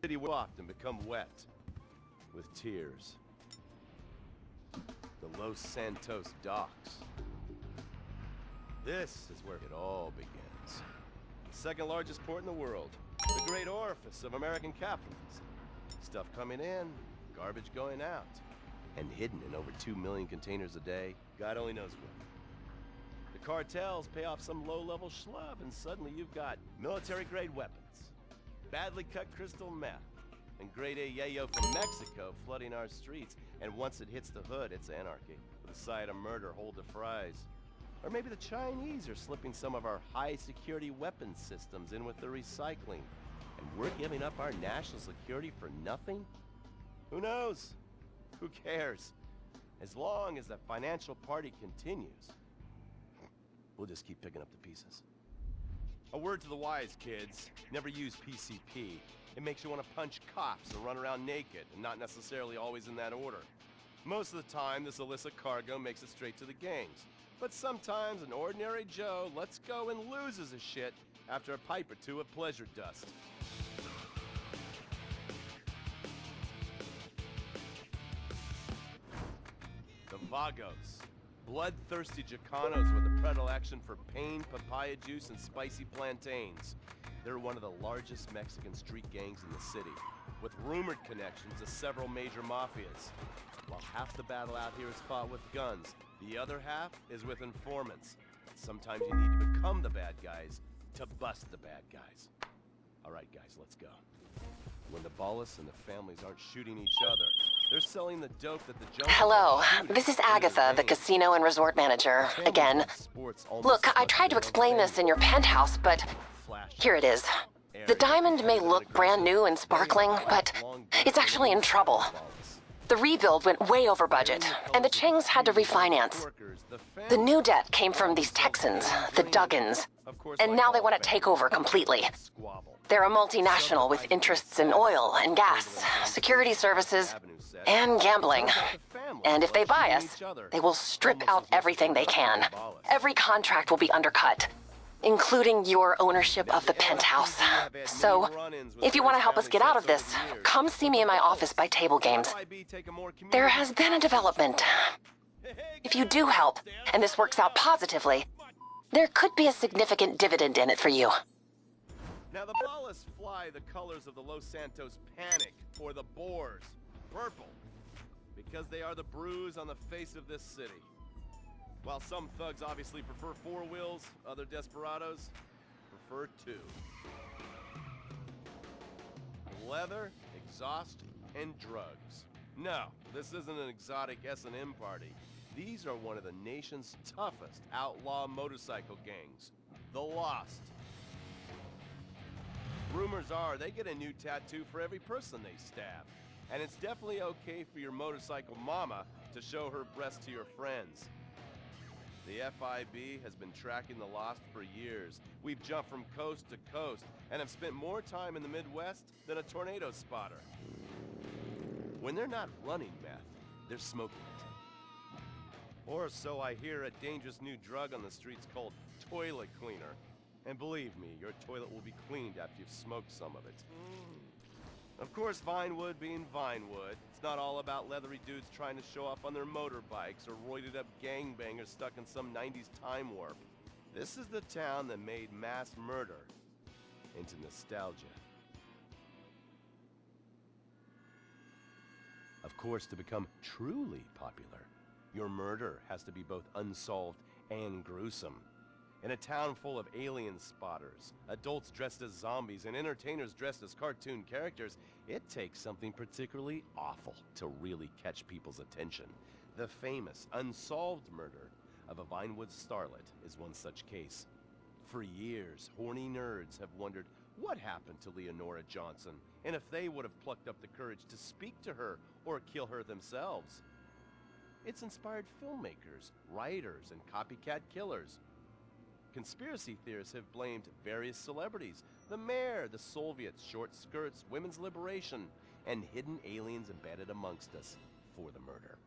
city will often become wet with tears. The Los Santos docks. This is where it all begins. The second largest port in the world. The great orifice of American capitalism. Stuff coming in, garbage going out. And hidden in over 2 million containers a day, God only knows where. The cartels pay off some low-level schlub, and suddenly you've got military-grade weapons, badly cut crystal meth, and grade A yayo from Mexico flooding our streets. And once it hits the hood, it's anarchy, with a side of murder hold to fries. Or maybe the Chinese are slipping some of our high-security weapons systems in with the recycling, and we're giving up our national security for nothing? Who knows? Who cares? As long as the financial party continues, we'll just keep picking up the pieces. A word to the wise, kids. Never use PCP. It makes you want to punch cops and run around naked, and not necessarily always in that order. Most of the time, this illicit cargo makes it straight to the gangs. But sometimes an ordinary Joe lets go and loses his shit after a pipe or two of pleasure dust. The Vagos. Bloodthirsty Chicanos with a predilection for pain, papaya juice, and spicy plantains. They're one of the largest Mexican street gangs in the city, with rumored connections to several major mafias. While half the battle out here is fought with guns, the other half is with informants. Sometimes you need to become the bad guys to bust the bad guys. All right, guys, let's go. When the Ballas and the families aren't shooting each other, they're selling the dope that the junkies. Hello, this is Agatha, the casino and resort manager, again. Look, I tried to explain this in your penthouse, but here it is. The diamond may look brand new and sparkling, but it's actually in trouble. The rebuild went way over budget, and the Chengs had to refinance. The new debt came from these Texans, the Duggans, and now they want to take over completely. They're a multinational with interests in oil and gas, security services, and gambling. And if they buy us, they will strip out everything they can. Every contract will be undercut, including your ownership of the penthouse. So, if you want to help us get out of this, come see me in my office by table games. There has been a development. If you do help, and this works out positively, there could be a significant dividend in it for you. Now the Ballas fly the colors of the Los Santos Panic, or the Boers, purple, because they are the bruise on the face of this city. While some thugs obviously prefer 4 wheels, other desperados prefer 2. Leather, exhaust, and drugs. No, this isn't an exotic S&M party. These are one of the nation's toughest outlaw motorcycle gangs, the Lost. Rumors are they get a new tattoo for every person they stab. And it's definitely okay for your motorcycle mama to show her breast to your friends. The FIB has been tracking the Lost for years. We've jumped from coast to coast and have spent more time in the Midwest than a tornado spotter. When they're not running meth, they're smoking it. Or so I hear, a dangerous new drug on the streets called toilet cleaner. And believe me, your toilet will be cleaned after you've smoked some of it. Of course, Vinewood being Vinewood, it's not all about leathery dudes trying to show off on their motorbikes or roided up gangbangers stuck in some 90s time warp. This is the town that made mass murder into nostalgia. Of course, to become truly popular, your murder has to be both unsolved and gruesome. In a town full of alien spotters, adults dressed as zombies, and entertainers dressed as cartoon characters, it takes something particularly awful to really catch people's attention. The famous, unsolved murder of a Vinewood starlet is one such case. For years, horny nerds have wondered what happened to Leonora Johnson, and if they would have plucked up the courage to speak to her or kill her themselves. It's inspired filmmakers, writers, and copycat killers. Conspiracy theorists have blamed various celebrities, the mayor, the Soviets, short skirts, women's liberation, and hidden aliens embedded amongst us for the murder.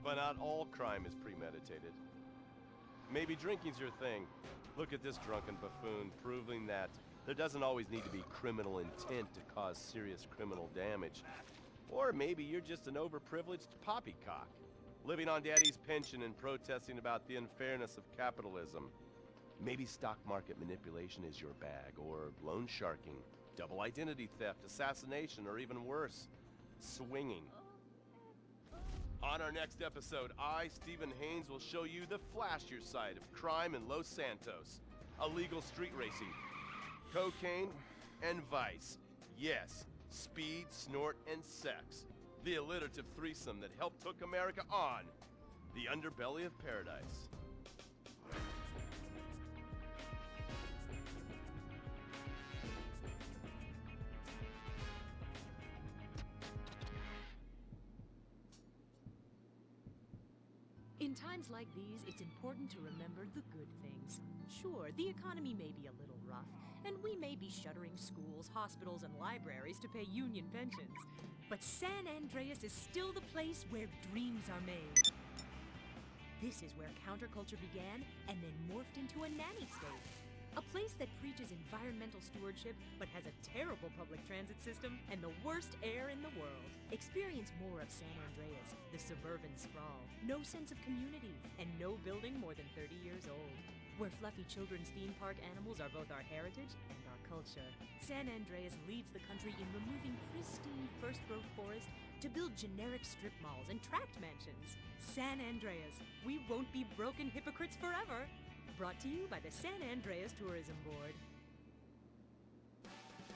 But not all crime is premeditated. Maybe drinking's your thing. Look at this drunken buffoon, prove proving that there doesn't always need to be criminal intent to cause serious criminal damage. Or maybe you're just an overprivileged poppycock, living on daddy's pension and protesting about the unfairness of capitalism. Maybe stock market manipulation is your bag, or loan sharking, double identity theft, assassination, or even worse, swinging. On our next episode, I, Stephen Haynes, will show you the flashier side of crime in Los Santos. Illegal street racing, cocaine, and vice. Yes, speed, snort, and sex. The alliterative threesome that helped hook America on. The underbelly of paradise. In times like these, it's important to remember the good things. Sure, the economy may be a little rough, and we may be shuttering schools, hospitals, and libraries to pay union pensions. But San Andreas is still the place where dreams are made. This is where counterculture began and then morphed into a nanny state. A place that preaches environmental stewardship but has a terrible public transit system and the worst air in the world. Experience more of San Andreas, the suburban sprawl, no sense of community, and no building more than 30 years old. Where fluffy children's theme park animals are both our heritage and our culture. San Andreas leads the country in removing pristine first-growth forest to build generic strip malls and tract mansions. San Andreas, we won't be broken hypocrites forever. Brought to you by the San Andreas Tourism Board.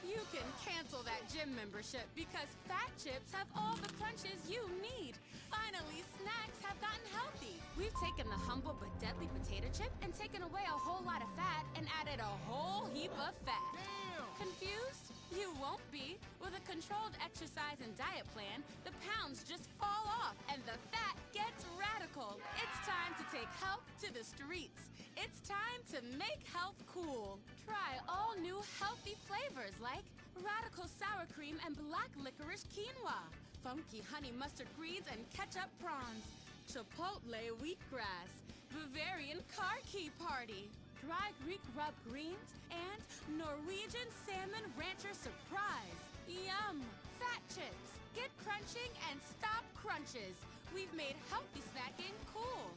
You can cancel that gym membership because Fat Chips have all the crunches you need. Finally, snacks have gotten healthy. We've taken the humble but deadly potato chip and taken away a whole lot of fat and added a whole heap of fat. Damn! Confused? You won't be. With a controlled exercise and diet plan, the pounds just fall off and the fat gets radical. It's time to take health to the streets. It's time to make health cool. Try all new healthy flavors like radical sour cream and black licorice quinoa, funky honey mustard greens and ketchup prawns, chipotle wheatgrass, Bavarian car key party, dry Greek rub greens, and Norwegian salmon rancher surprise. Yum! Fat Chips. Get crunching and stop crunches. We've made healthy snacking cool.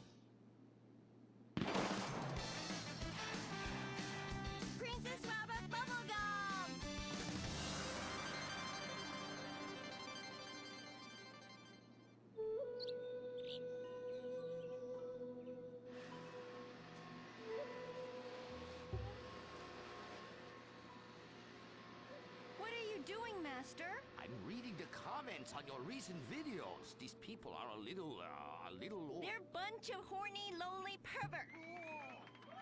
Princess Rabbit Bubblegum! What are you doing, Master? I'm reading the comments on your recent videos. These people are a little... They're a bunch of horny, lonely perverts.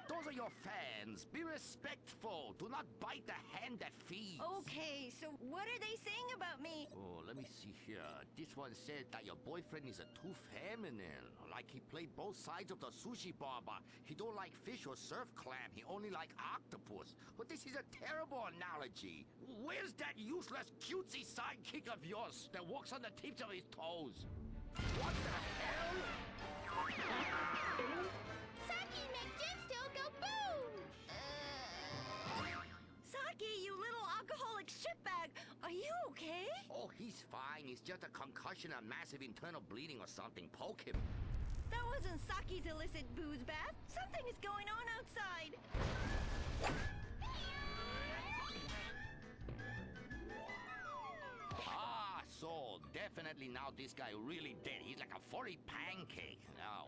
Those are your fans. Be respectful. Do not bite the hand that feeds. Okay, so what are they saying about me? Oh, let me see here. This one said that your boyfriend is too feminine. Like he played both sides of the sushi bar, but he don't like fish or surf clam. He only like octopus. But this is a terrible analogy. Where's that useless cutesy sidekick of yours that walks on the tips of his toes? What the hell? Saki makes Jim still go boom! Saki, you little alcoholic shitbag, are you okay? Oh, he's fine. It's just a concussion and massive internal bleeding or something. Poke him. That wasn't Saki's illicit booze bath. Something is going on outside. So definitely now this guy really dead. He's like a furry pancake.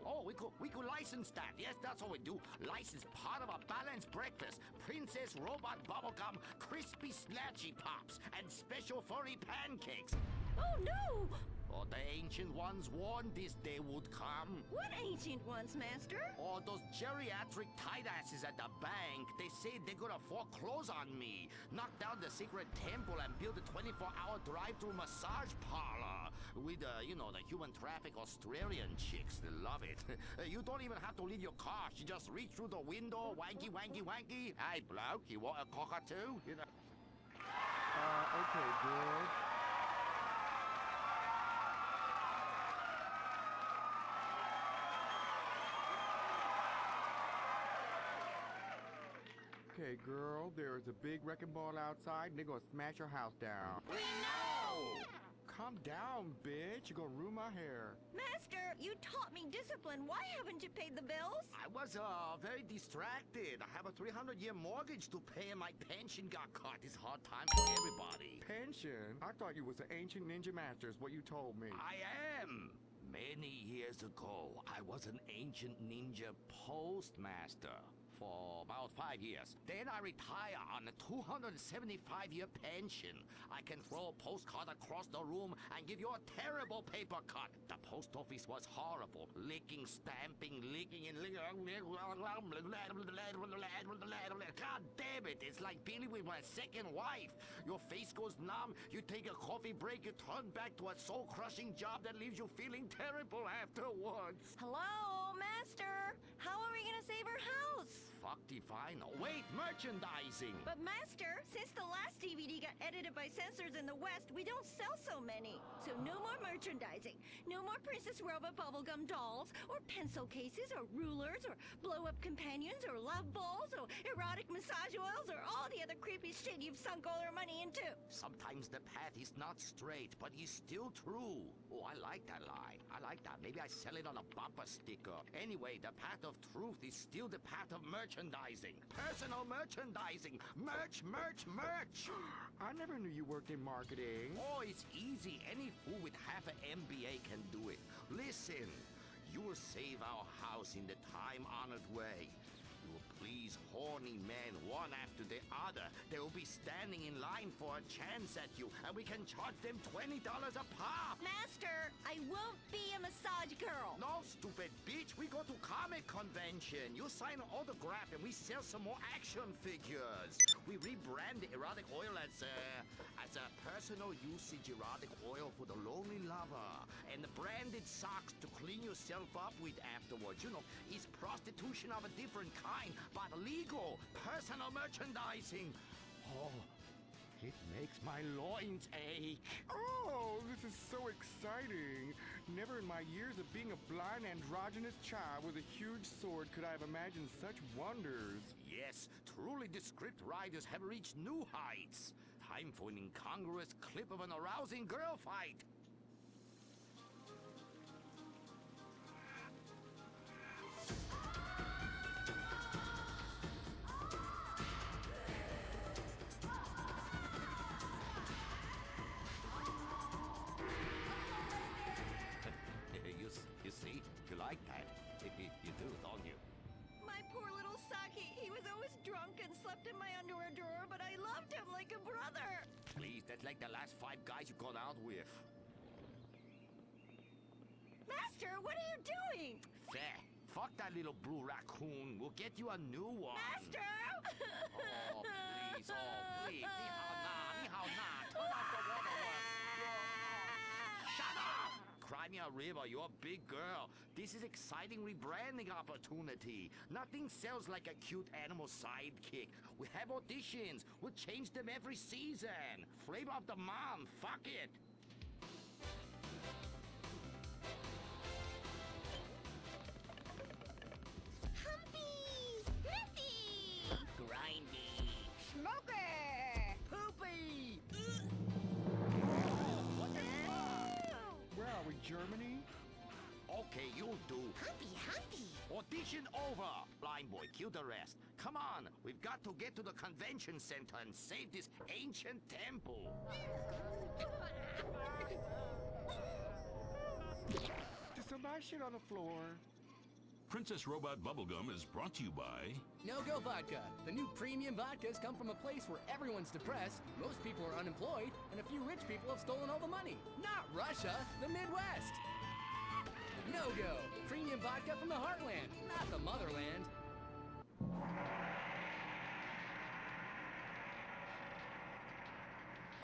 Oh, we could license that. Yes, that's what we do. License part of a balanced breakfast. Princess Robot Bubblegum, Crispy Snatchy Pops, and special furry pancakes. Oh no! Oh, the ancient ones warned this day would come. What ancient ones, Master? Oh, those geriatric tight asses at the bank. They say they're gonna foreclose on me, knock down the secret temple, and build a 24-hour drive-through massage parlor with, the human traffic Australian chicks. They love it. You don't even have to leave your car. You just reach through the window, wanky, wanky, wanky. Hey, bloke, you want a cockatoo? You know. Okay, George. Okay, girl, there is a big wrecking ball outside and they're gonna smash your house down. We know! Calm down, bitch. You're gonna ruin my hair. Master, you taught me discipline. Why haven't you paid the bills? I was very distracted. I have a 300-year mortgage to pay and my pension got cut. It's hard time for everybody. Pension? I thought you was an ancient ninja master is what you told me. I am. Many years ago, I was an ancient ninja postmaster for about 5 years. Then I retire on a 275-year pension. I can throw a postcard across the room and give you a terrible paper cut. The post office was horrible. Licking, stamping, licking, and licking. God damn it, it's like dealing with my second wife. Your face goes numb, you take a coffee break, you turn back to a soul-crushing job that leaves you feeling terrible afterwards. Hello, Master. How are we gonna save our house? Fuck define. Wait, merchandising. But Master, since the last DVD got edited by censors in the West, we don't sell so many. So no more merchandising. No more Princess Robot bubblegum dolls, or pencil cases, or rulers, or blow-up companions, or love balls, or erotic massage oils, or all the other creepy shit you've sunk all our money into. Sometimes the path is not straight, but is still true. Oh, I like that line. I like that. Maybe I sell it on a bumper sticker. Anyway, the path of truth is still the path of merchandising. Personal merchandising. Merch, merch, merch. I never knew you worked in marketing. Oh, it's easy. Any fool with half an MBA can do it. Listen, you will save our house in the time-honored way. You will please horny men one after the other. They will be standing in line for a chance at you, and we can charge them $20 a pop. Master, I won't be a massage girl. No, stupid bitch. We go to comic convention. You sign an autograph, and we sell some more action figures. We rebrand the erotic oil as a personal usage erotic oil for the lonely lover, and the branded socks to clean yourself up with afterwards. You know, it's prostitution of a different kind, but legal. Personal merchandising. Oh, it makes my loins ache. Oh, this is so exciting. Never in my years of being a blind androgynous child with a huge sword could I have imagined such wonders. Yes, truly the script writers have reached new heights. Time for an incongruous clip of an arousing girl fight. You see? You like that? You do, don't you? My poor little Saki. He was always drunk and slept in my underwear drawer, but I loved him like a brother. Please, that's like the last 5 guys you've gone out with. Master, what are you doing? There. Fuck that little blue raccoon. We'll get you a new one. Master! Oh, please. Oh, please. Ni hao na. Ni hao na. Turn off the waterworks. Shut up! Cry me a river. You're a big girl. This is exciting rebranding opportunity. Nothing sells like a cute animal sidekick. We have auditions. We'll change them every season. Flavor of the month. Fuck it. Humpy! Sniffy! Grindy. Smoker! Poopy. Where are we, Germany? Okay, you'll do. Humpy, humpy! Audition over. Blind boy, cue the rest. Come on, we've got to get to the convention center and save this ancient temple. There's some nice shit on the floor. Princess Robot Bubblegum is brought to you by... No-Go Vodka. The new premium vodkas come from a place where everyone's depressed, most people are unemployed, and a few rich people have stolen all the money. Not Russia, the Midwest. No-Go. Premium vodka from the heartland, not the motherland.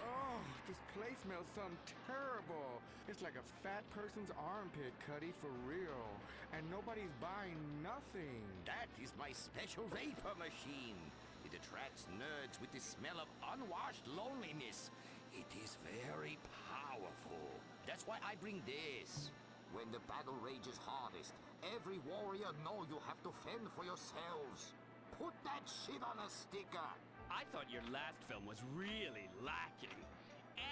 Oh, this place smells something terrible. It's like a fat person's armpit, Cuddy, for real. And nobody's buying nothing. That is my special vapor machine. It attracts nerds with the smell of unwashed loneliness. It is very powerful. That's why I bring this. When the battle rages hardest, every warrior know you have to fend for yourselves. Put that shit on a sticker. I thought your last film was really lacking.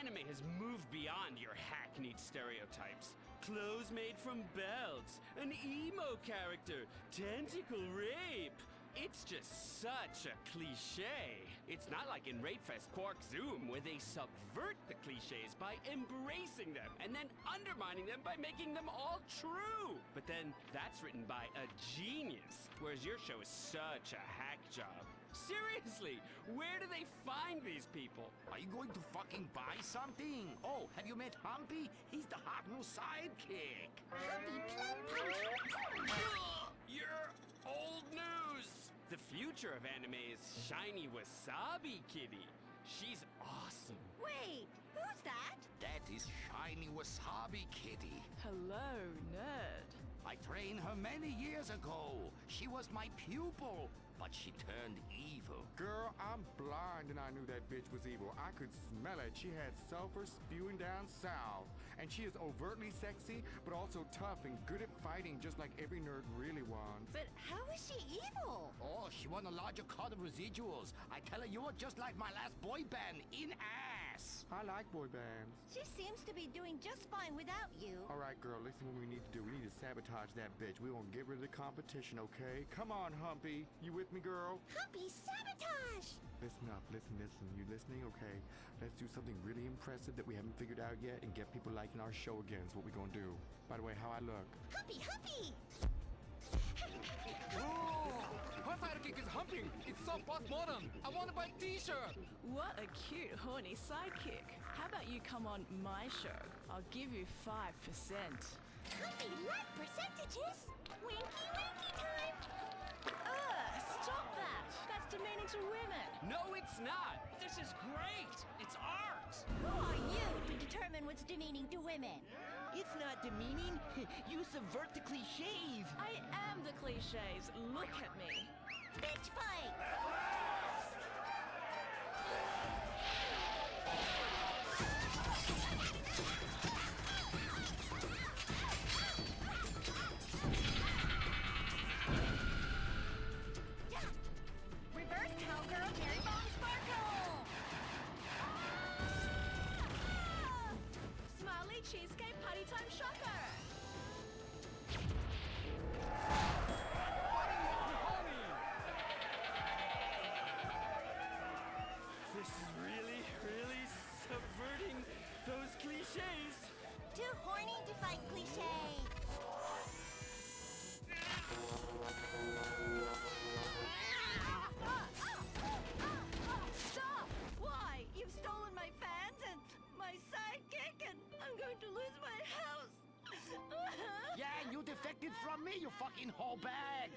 Anime has moved beyond your hackneyed stereotypes. Clothes made from belts, an emo character, tentacle rape. It's just such a cliche. It's not like in Rapefest Quark Zoom, where they subvert the cliches by embracing them and then undermining them by making them all true. But then that's written by a genius, whereas your show is such a hack job. Seriously, where do they find these people? Are you going to fucking buy something? Oh, have you met Humpy? He's the hot new sidekick. Humpy Plum You're old news! The future of anime is Shiny Wasabi Kitty. She's awesome. Wait, who's that? That is Shiny Wasabi Kitty. Hello, nerd. I trained her many years ago. She was my pupil, but she turned evil. Girl, I'm blind and I knew that bitch was evil. I could smell it. She had sulfur spewing down south. And she is overtly sexy, but also tough and good at fighting, just like every nerd really wants. But how is she evil? Oh, she won a larger cut of residuals. I tell her you are just like my last boy band, In Ass. I like boy bands. She seems to be doing just fine without you. All right, girl, listen what we need to do. We need to sabotage that bitch. We won't get rid of the competition, okay? Come on, Humpy. You with me, girl? Humpy sabotage! Listen up, listen. You listening? Okay. Let's do something really impressive that we haven't figured out yet and get people liking our show again is what we're gonna do. By the way, how I look? Humpy, Humpy! Oh, her sidekick is humping. It's so postmodern. I want to buy a t-shirt. What a cute, horny sidekick. How about you come on my show? I'll give you 5%. Humpy like percentages? Winky, winky time! Stop that! That's demeaning to women. No, it's not. This is great. It's art. Who are you to determine what's demeaning to women? It's not demeaning. You subvert the cliches. I am the cliches. Look at me. Bitch fight! Reverse cowgirl, cherry bomb sparkle! Smiley cheesecake party time shocker. This is really, really subverting those cliches. Too horny to fight cliches. Stop! Why? You've stolen my fans and my sidekick, and I'm going to lose my house. Yeah, you defected from me, you fucking whole bag.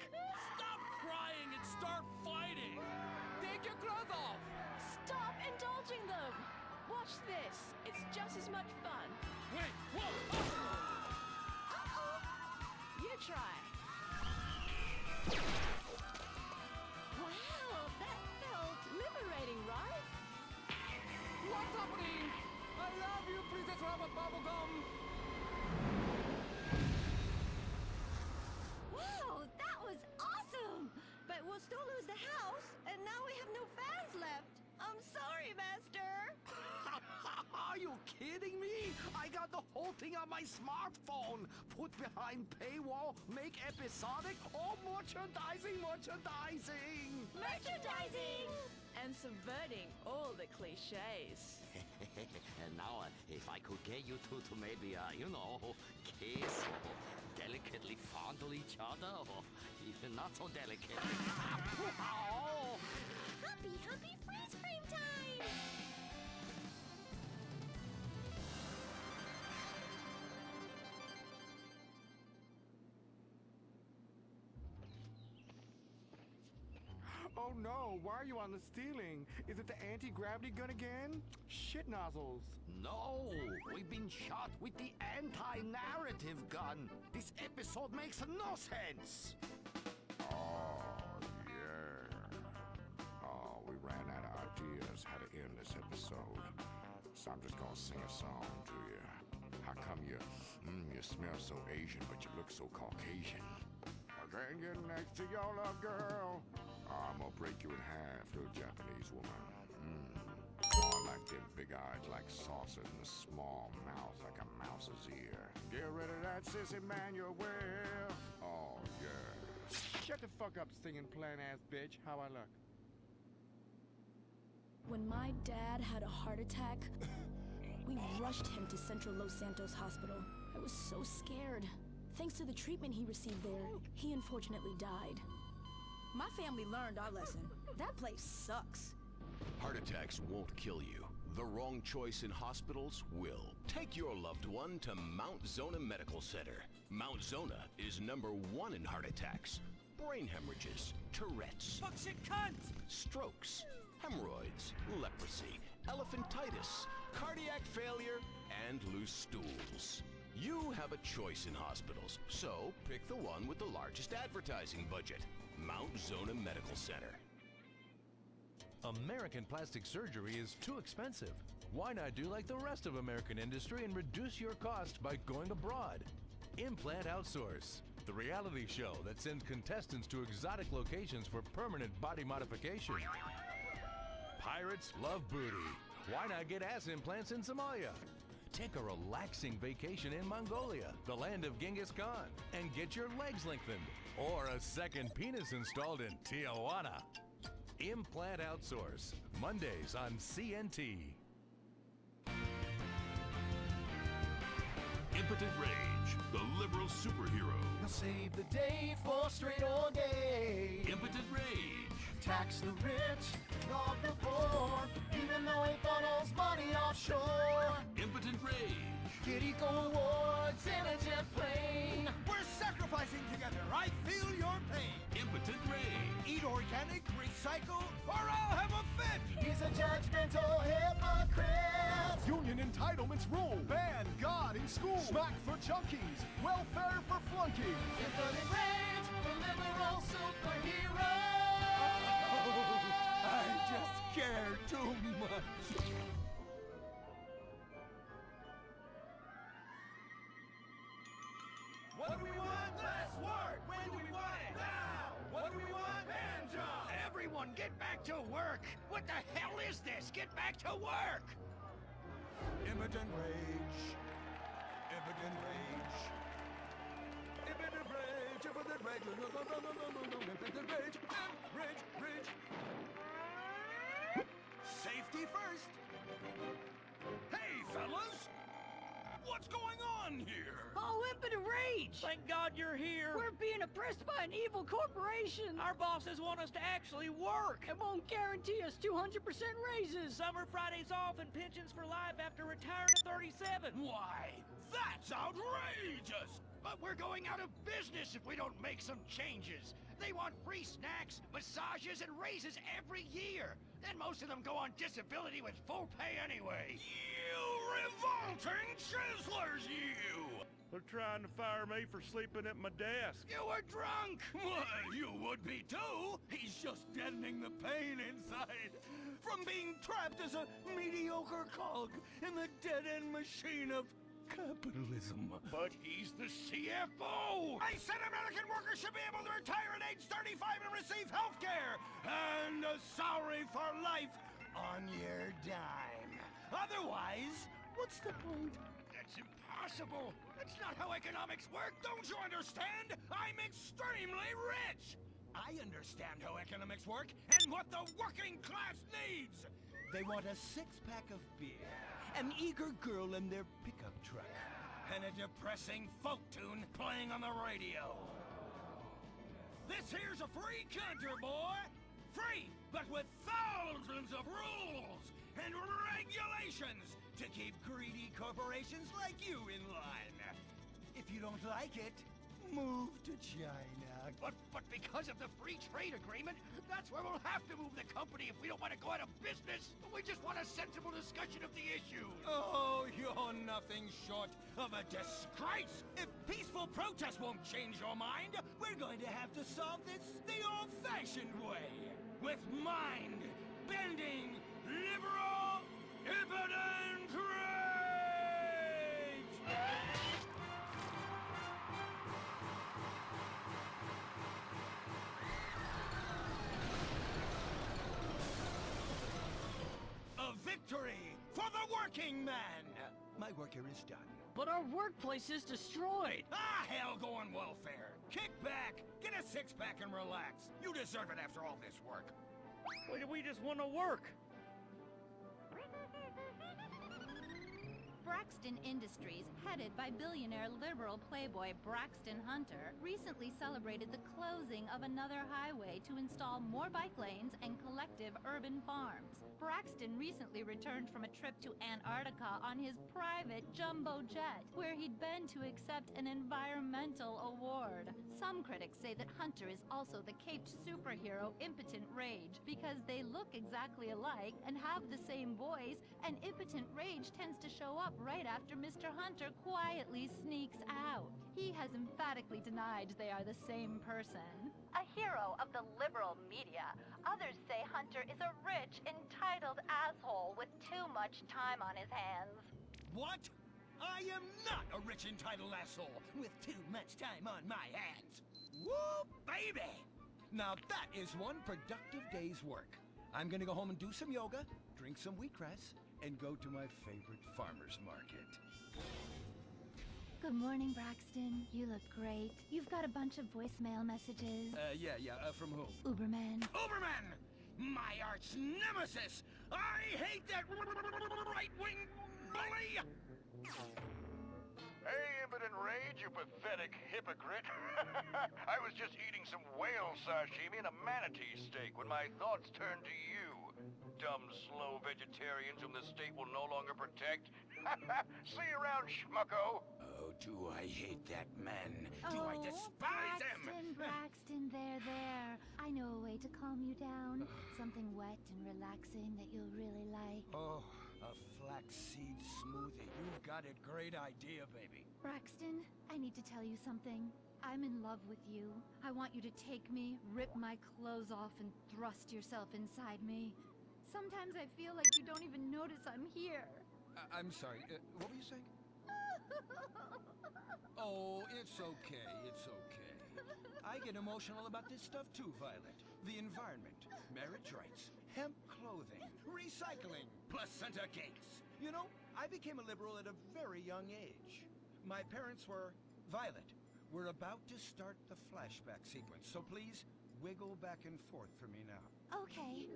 Stop crying and start fighting. Take your clothes off. Stop indulging them. Watch this. It's just as much fun. Wait, whoa! You try. Wow, that felt Liberating, right? What's happening? I love you, Princess Robot Bubblegum. Wow, that was awesome! But we'll still lose the house, and now we have no fans left. I'm sorry, Master. Are you kidding me? I got the whole thing on my smartphone. Put behind paywall, make episodic, all merchandising. Merchandising! And subverting all the cliches. And now, if I could get you two to maybe, kiss or delicately fondle each other, or even not so delicate. Oh. Humpy, Humpy freeze frame time! Oh no, why are you on the ceiling? Is it the anti-gravity gun again? Shit nozzles. No, we've been shot with the anti-narrative gun. This episode makes no sense. Oh, yeah. Oh, we ran out of ideas how to end this episode. So I'm just gonna sing a song to you. How come you smell so Asian, but you look so Caucasian? I can't get next to your love, girl. I'm gonna break you in half, little Japanese woman. I like them big eyes like saucer and the small mouth like a mouse's ear. Get rid of that sissy Manuel. Oh, yeah. Shut the fuck up, stinging plant-ass bitch. How I look? When my dad had a heart attack, we rushed him to Central Los Santos Hospital. I was so scared. Thanks to the treatment he received there, he unfortunately died. My family learned our lesson. That place sucks. Heart attacks won't kill you. The wrong choice in hospitals will. Take your loved one to Mount Zona Medical Center. Mount Zona is #1 in heart attacks, brain hemorrhages, Tourette's, strokes, hemorrhoids, leprosy, elephantitis, cardiac failure, and loose stools. You have a choice in hospitals, so pick the one with the largest advertising budget. Mount Zona Medical Center. American plastic surgery is too expensive. Why not do like the rest of American industry and reduce your cost by going abroad? Implant Outsource, the reality show that sends contestants to exotic locations for permanent body modification. Pirates love booty. Why not get ass implants in Somalia? Take a relaxing vacation in Mongolia, the land of Genghis Khan, and get your legs lengthened. Or a second penis installed in Tijuana. Implant Outsource, Mondays on CNT. Impotent Rage, the liberal superhero. He'll save the day for straight or gay. Impotent Rage. Tax the rich, rob the poor, even though he funnels money offshore. Impotent Rage. Get eco awards in a jet plane. We're sacrificing together. I feel your pain. Impotent Rage. Eat organic, recycle, or I'll have a fit. He's a judgmental hypocrite. Union entitlements rule. Ban God in school. Smack for junkies. Welfare for flunkies. Impotent Rage, the liberal superhero. I just care too much. What do we want? Less work. When do we want it? Now. What do we want? Hand job. Everyone, get back to work! What the hell is this? Get back to work! Impotent Rage. Impotent Rage. Impotent Rage. Impotent Rage. Impotent Rage. Rage. Rage. Safety first. Hey, fellas! What's going on here? Oh, Impotent Rage! Thank God you're here. We're being oppressed by an evil corporation. Our bosses want us to actually work. And won't guarantee us 200% raises. Summer Fridays off and pensions for life after retiring at 37. Why? That's outrageous! But we're going out of business if we don't make some changes. They want free snacks, massages, and raises every year. Then most of them go on disability with full pay anyway. You revolting chiselers, you! They're trying to fire me for sleeping at my desk. You were drunk! Why, you would be too! He's just deadening the pain inside from being trapped as a mediocre cog in the dead-end machine of capitalism. But he's the CFO! I said American workers should be able to retire at age 35 and receive health care! And a salary for life on your dime. Otherwise, what's the point? That's impossible! That's not how economics work, don't you understand? I'm extremely rich! I understand how economics work and what the working class needs! They want a six-pack of beer, an eager girl in their pickup truck, And a depressing folk tune playing on the radio. This here's a free country, boy! Free, but with thousands of rules and regulations to keep greedy corporations like you in line. If you don't like it, move to China. But because of the free trade agreement, that's where we'll have to move the company if we don't want to go out of business. We just want a sensible discussion of the issue. Oh, you're nothing short of a disgrace. If peaceful protest won't change your mind, we're going to have to solve this the old-fashioned way. With mind-bending, liberal, impotent rage! working man! My work here is done. But our workplace is destroyed! Ah, hell go on welfare! Kick back, get a six-pack and relax. You deserve it after all this work. We just want to work. Braxton Industries, headed by billionaire liberal playboy Braxton Hunter, recently celebrated the closing of another highway to install more bike lanes and collective urban farms. Braxton recently returned from a trip to Antarctica on his private jumbo jet, where he'd been to accept an environmental award. Some critics say that Hunter is also the caped superhero Impotent Rage, because they look exactly alike and have the same voice, and Impotent Rage tends to show up right after Mr. Hunter quietly sneaks out. He has emphatically denied they are the same person. A hero of the liberal media, others say Hunter is a rich, entitled asshole with too much time on his hands. What? I am not a rich, entitled asshole with too much time on my hands. Woo, baby! Now that is one productive day's work. I'm gonna go home and do some yoga, drink some wheatgrass, and go to my favorite farmer's market. Good morning, Braxton. You look great. You've got a bunch of voicemail messages. From whom? Uberman. Uberman! My arch nemesis! I hate that right-wing bully! Hey, Impotent Rage, you pathetic hypocrite. I was just eating some whale sashimi and a manatee steak when my thoughts turned to you. Dumb, slow vegetarians whom the state will no longer protect. See you around, schmucko. Oh, do I hate that man? Do I despise him? Braxton, there. I know a way to calm you down. Something wet and relaxing that you'll really like. Oh, a flaxseed smoothie. You've got a great idea, baby. Braxton, I need to tell you something. I'm in love with you. I want you to take me, rip my clothes off, and thrust yourself inside me. Sometimes I feel like you don't even notice I'm here. I'm sorry, what were you saying? Oh, it's okay, it's okay. I get emotional about this stuff too, Violet. The environment, marriage rights, hemp clothing, recycling, placenta cakes. You know, I became a liberal at a very young age. My parents were... Violet, we're about to start the flashback sequence, so please wiggle back and forth for me now. Okay.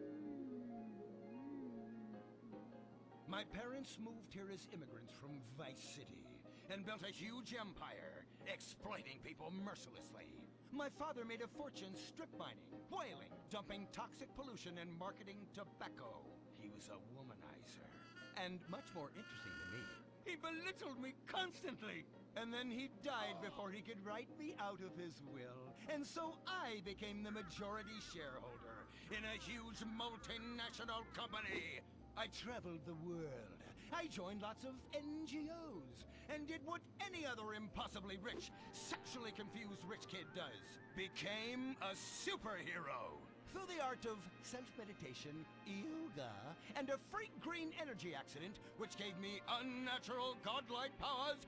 My parents moved here as immigrants from Vice City and built a huge empire, exploiting people mercilessly. My father made a fortune strip mining, whaling, dumping toxic pollution, and marketing tobacco. He was a womanizer. And much more interesting than me, he belittled me constantly. And then he died before he could write me out of his will. And so I became the majority shareholder in a huge multinational company. I traveled the world. I joined lots of NGOs and did what any other impossibly rich, sexually confused rich kid does. Became a superhero. Through the art of self-meditation, yoga, and a freak green energy accident, which gave me unnatural godlike powers,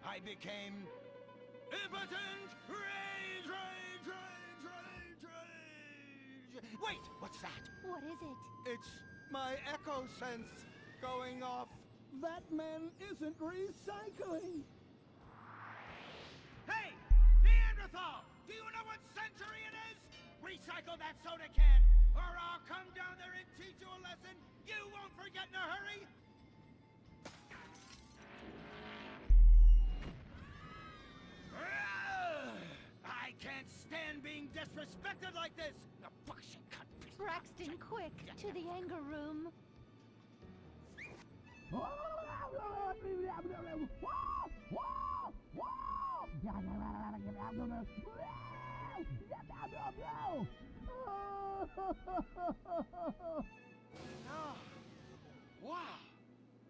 I became Impotent Rage! Wait, what's that? What is it? It's my echo sense going off. That man isn't recycling. Hey, Neanderthal! Do you know what century it is? Recycle that soda can, or I'll come down there and teach you a lesson you won't forget in a hurry. I can't stand being disrespected like this. Now, fuck shit, cunt. Braxton, quick, to the anger room. Wow.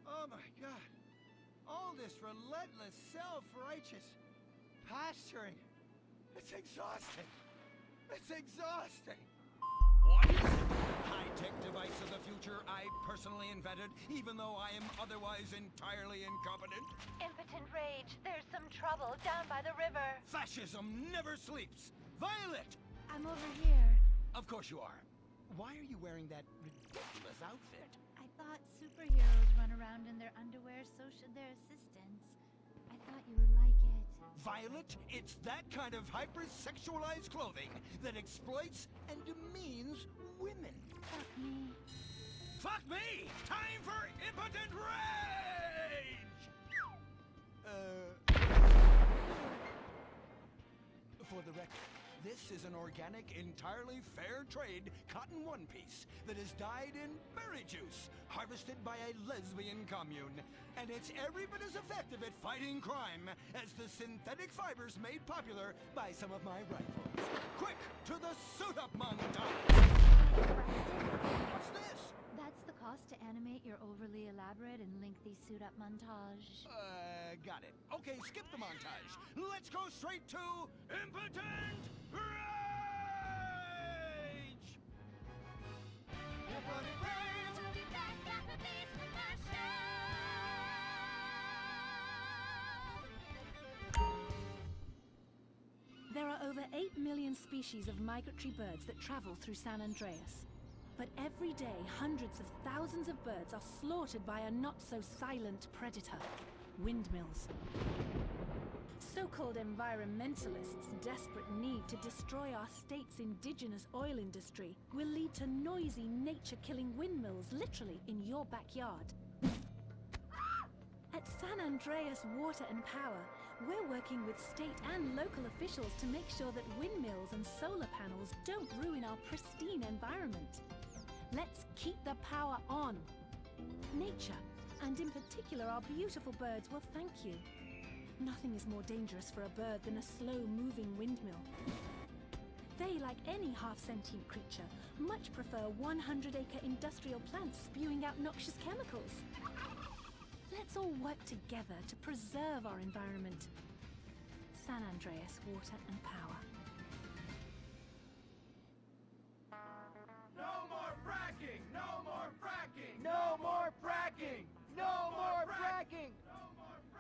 Oh my God. All this relentless, self-righteous pasturing. It's exhausting. It's exhausting. What? High-tech device of the future I personally invented, even though I am otherwise entirely incompetent. Impotent Rage, there's some trouble down by the river. Fascism never sleeps. Violet! I'm over here. Of course you are. Why are you wearing that ridiculous outfit? I thought superheroes run around around in their underwear, so should their assistants. I thought you would like it. Violet, it's that kind of hypersexualized clothing that exploits and demeans women. Fuck me. Fuck me! Time for impotent rage! For the record, this is an organic, entirely fair trade cotton one piece that is dyed in berry juice, harvested by a lesbian commune. And it's every bit as effective at fighting crime as the synthetic fibers made popular by some of my rivals. Quick, to the suit-up montage! What's this? That's the cost to animate your overly elaborate and lengthy suit-up montage. Got it. Okay, skip the montage. Let's go straight to Impotent Rage! Impotent Rage! We'll be back after these commercials. There are over 8 million species of migratory birds that travel through San Andreas. But every day, hundreds of thousands of birds are slaughtered by a not-so-silent predator, windmills. So-called environmentalists' desperate need to destroy our state's indigenous oil industry will lead to noisy, nature-killing windmills literally in your backyard. At San Andreas Water and Power, we're working with state and local officials to make sure that windmills and solar panels don't ruin our pristine environment. Let's keep the power on. Nature, and in particular our beautiful birds, will thank you. Nothing is more dangerous for a bird than a slow-moving windmill. They, like any half-sentient creature, much prefer 100-acre industrial plants spewing out noxious chemicals. Let's all work together to preserve our environment. San Andreas Water and Power. No more fracking! No more fracking! No more fracking! No more fracking!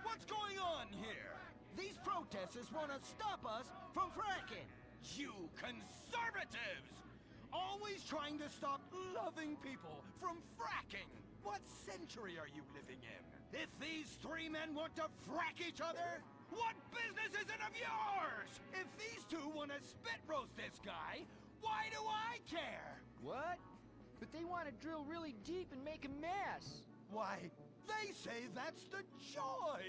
What's going on here? These protesters want to stop us from fracking. You conservatives! Always trying to stop loving people from fracking. What century are you living in? If these three men want to frack each other, what business is it of yours? If these two want to spit roast this guy, why do I care? What? But they want to drill really deep and make a mess. Why, they say that's the joy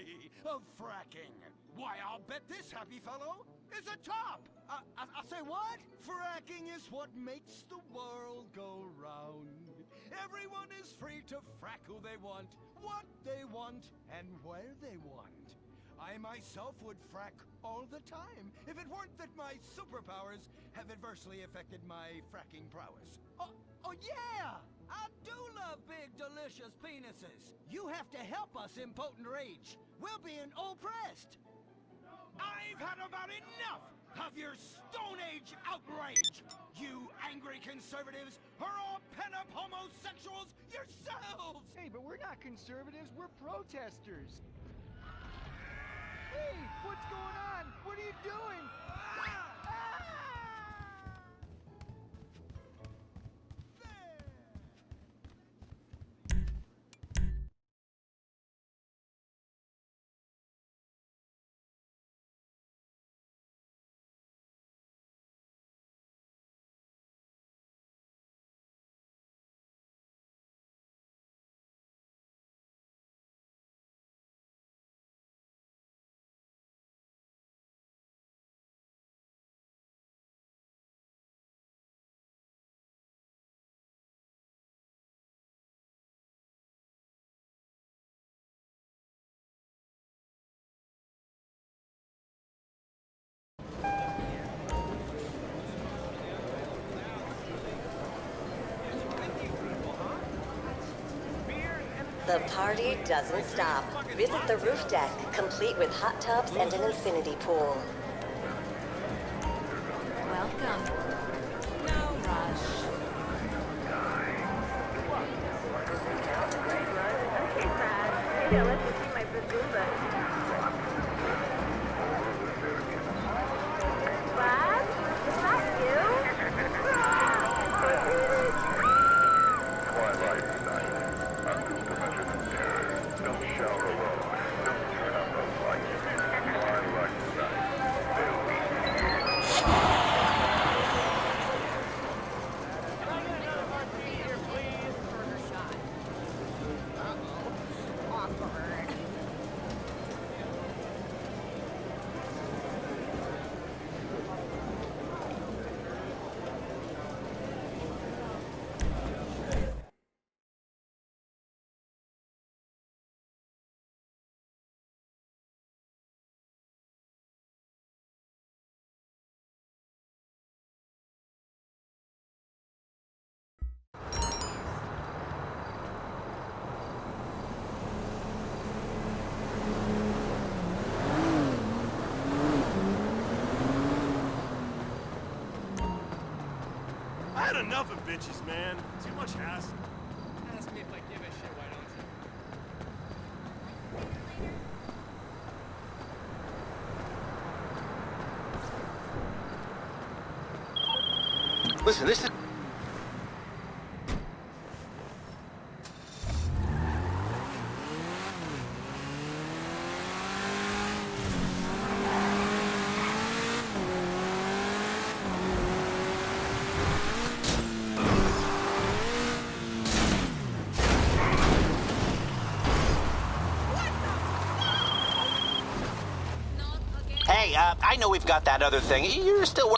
of fracking. Why, I'll bet this happy fellow is a top. I say what? Fracking is what makes the world go round. Everyone is free to frack who they want, what they want, and where they want. I myself would frack all the time if it weren't that my superpowers have adversely affected my fracking prowess. Oh yeah! I do love big, delicious penises. You have to help us, Impotent Rage. We're being oppressed. I've had about enough of your Stone Age outrage. You angry conservatives are all pent-up homosexuals yourselves! Hey, but we're not conservatives, we're protesters. Hey, what's going on? What are you doing? The party doesn't stop. Visit the roof deck, complete with hot tubs and an infinity pool. Welcome. No rush. Okay, Brad. Maybe I'll let you see my bazooka. Brad? Is that you? Twilight Night. Uncle Dimension Terror. had enough of bitches, man. Too much hassle. Ask me if I give a shit, why don't you? Listen, this is... Hey, I know we've got that other thing. You're still...